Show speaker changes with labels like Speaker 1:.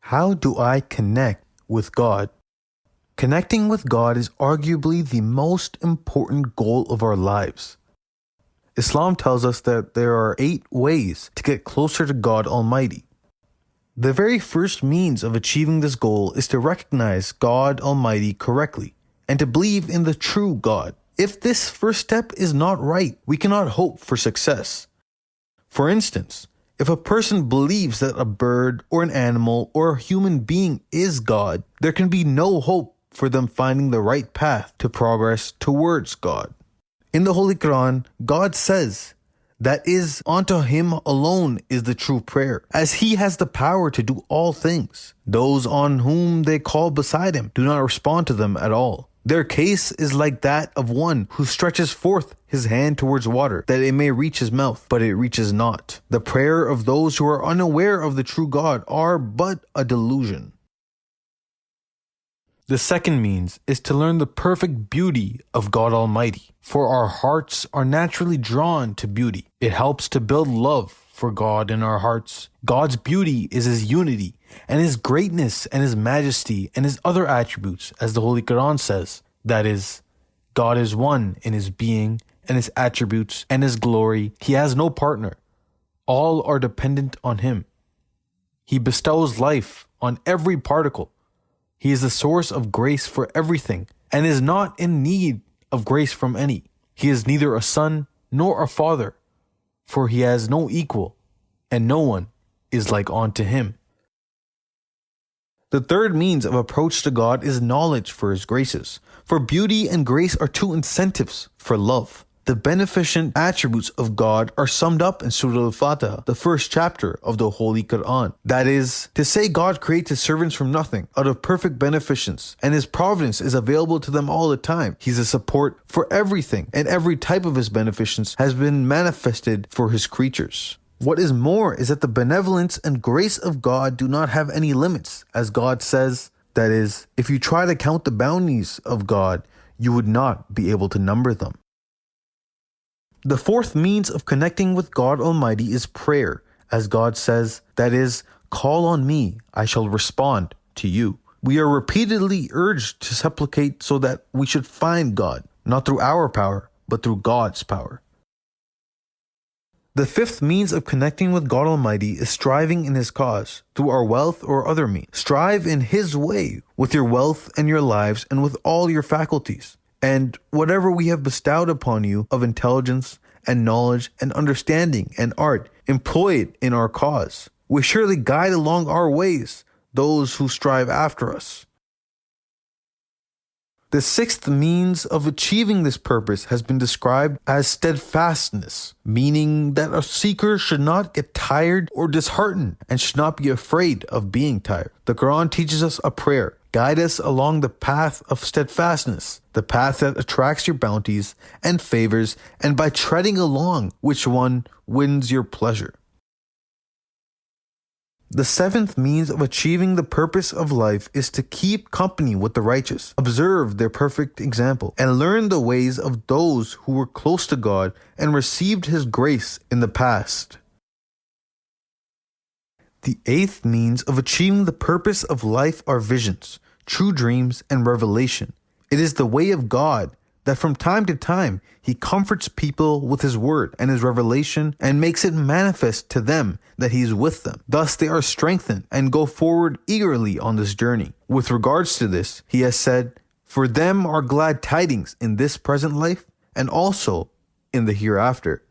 Speaker 1: How do I connect with God? Connecting with God is arguably the most important goal of our lives. Islam tells us that there are 8 ways to get closer to God Almighty. The very first means of achieving this goal is to recognize God Almighty correctly and to believe in the true God. If this first step is not right, we cannot hope for success. For instance, if a person believes that a bird or an animal or a human being is God, there can be no hope for them finding the right path to progress towards God. In the Holy Quran, God says, "That is, unto Him alone is the true prayer, as He has the power to do all things. Those on whom they call beside Him do not respond to them at all. Their case is like that of one who stretches forth his hand towards water, that it may reach his mouth, but it reaches not. The prayer of those who are unaware of the true God are but a delusion." The second means is to learn the perfect beauty of God Almighty, for our hearts are naturally drawn to beauty. It helps to build love for God in our hearts. God's beauty is His unity, and His greatness and His majesty and His other attributes, as the Holy Quran says. That is, God is one in His being and His attributes and His glory. He has no partner. All are dependent on Him. He bestows life on every particle. He is the source of grace for everything and is not in need of grace from any. He is neither a son nor a father, for He has no equal, and no one is like unto Him. The third means of approach to God is knowledge for His graces, for beauty and grace are 2 incentives for love. The beneficent attributes of God are summed up in Surah Al-Fatiha, the first chapter of the Holy Quran. That is, to say God creates His servants from nothing, out of perfect beneficence, and His providence is available to them all the time. He's a support for everything, and every type of His beneficence has been manifested for His creatures. What is more is that the benevolence and grace of God do not have any limits, as God says, that is, if you try to count the bounties of God, you would not be able to number them. The fourth means of connecting with God Almighty is prayer, as God says, that is, call on me, I shall respond to you. We are repeatedly urged to supplicate so that we should find God, not through our power, but through God's power. The fifth means of connecting with God Almighty is striving in His cause, through our wealth or other means. Strive in His way, with your wealth and your lives and with all your faculties. And whatever we have bestowed upon you of intelligence and knowledge and understanding and art, employ it in our cause. We surely guide along our ways those who strive after us. The sixth means of achieving this purpose has been described as steadfastness, meaning that a seeker should not get tired or disheartened and should not be afraid of being tired. The Quran teaches us a prayer. Guide us along the path of steadfastness, the path that attracts your bounties and favors, and by treading along which one wins your pleasure. The seventh means of achieving the purpose of life is to keep company with the righteous, observe their perfect example, and learn the ways of those who were close to God and received His grace in the past. The eighth means of achieving the purpose of life are visions, true dreams, and revelation. It is the way of God that from time to time He comforts people with His word and His revelation and makes it manifest to them that He is with them. Thus they are strengthened and go forward eagerly on this journey. With regards to this, He has said, "For them are glad tidings in this present life and also in the hereafter."